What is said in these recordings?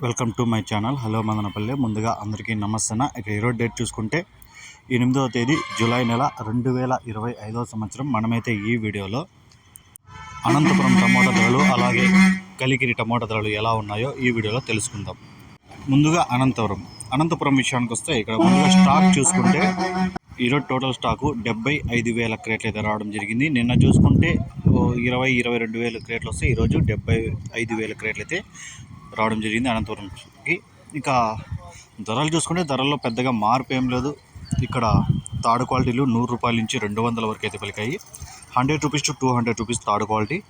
Welcome to my channel. Hello Madanapalle. ముందుగా అందరికీ నమస్తే. ఇక ఈరోజు డేట్ చూసుకుంటే 8వ తేదీ జూలై నెల 2025 సంవత్సరం. మనమైతే ఈ వీడియోలో అనంతపురం టమోటా ధరలు అలాగే కలికిరి టమోటా ధరలు ఎలా ఉన్నాయో ఈ వీడియోలో తెలుసుకుందాం. ముందుగా అనంతపురం విషయానికి వస్తే ఇక్కడ ముందుగా స్టాక్ చూసుకుంటే ఈరోజు టోటల్ స్టాకు 75,000 క్రేట్లు అయితే రావడం జరిగింది. నిన్న చూసుకుంటే 22,000 క్రేట్లు వస్తే ఈరోజు 75,000 క్రేట్లు అయితే రావడం జరిగింది అనంతపురంకి. ఇక ధరలు చూసుకుంటే ధరల్లో పెద్దగా మార్పు ఏం లేదు. ఇక్కడ థర్డ్ క్వాలిటీలు 100 రూపాయల నుంచి 200 వరకు అయితే పలికాయి. 100 rupees to 200 rupees third quality.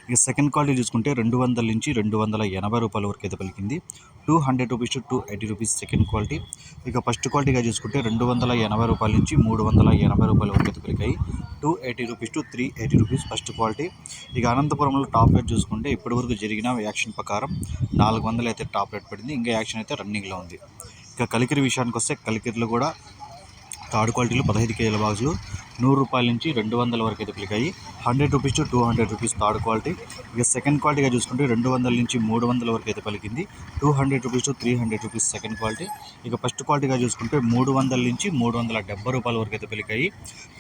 ఇక సెకండ్ క్వాలిటీ చూసుకుంటే 200 నుంచి 280 రూపాయల వరకు అయితే పలికింది. 200 rupees to 280 rupees second quality. ఇక ఫస్ట్ క్వాలిటీగా చూసుకుంటే 280 రూపాయల నుంచి 380 రూపాయల వరకు అయితే పలికాయి. 280 rupees to 380 rupees first quality. ఇక అనంతపురంలో టాప్ రేట్ చూసుకుంటే ఇప్పటివరకు జరిగిన యాక్షన్ ప్రకారం 400 అయితే టాప్ రేట్ పడింది. ఇంకా యాక్షన్ అయితే రన్నింగ్లో ఉంది. ఇక కలికిరి విషయానికి వస్తే కలికిరిలో కూడా థర్డ్ క్వాలిటీలు 15 కేజీల బాక్సులు 100 రూపాయల నుంచి 200 వరకు అయితే పలికాయి. 100 rupees to 200 rupees third quality. ఇక సెకండ్ క్వాలిటీగా చూసుకుంటే 200 నుంచి 300 వరకు అయితే పలికింది. 200 rupees to 300 rupees second quality. ఇక ఫస్ట్ క్వాలిటీగా చూసుకుంటే 300 నుంచి 370 రూపాయల వరకు అయితే పలికాయి.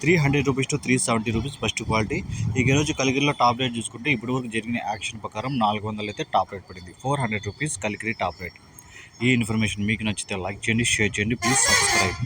300 rupees to 370 rupees first quality. ఇక ఈరోజు కలికిరిలో టాప్ రేట్ చూసుకుంటే ఇప్పటివరకు జరిగిన యాక్షన్ ప్రకారం 400 అయితే టాప్ రేట్ పడింది. 400 రూపీస్ కలికిరి టాప్ రేట్. ఈ ఇన్ఫర్మేషన్ మీకు నచ్చితే లైక్ చేయండి, షేర్ చేయండి, ప్లీజ్ సబ్స్క్రైబ్.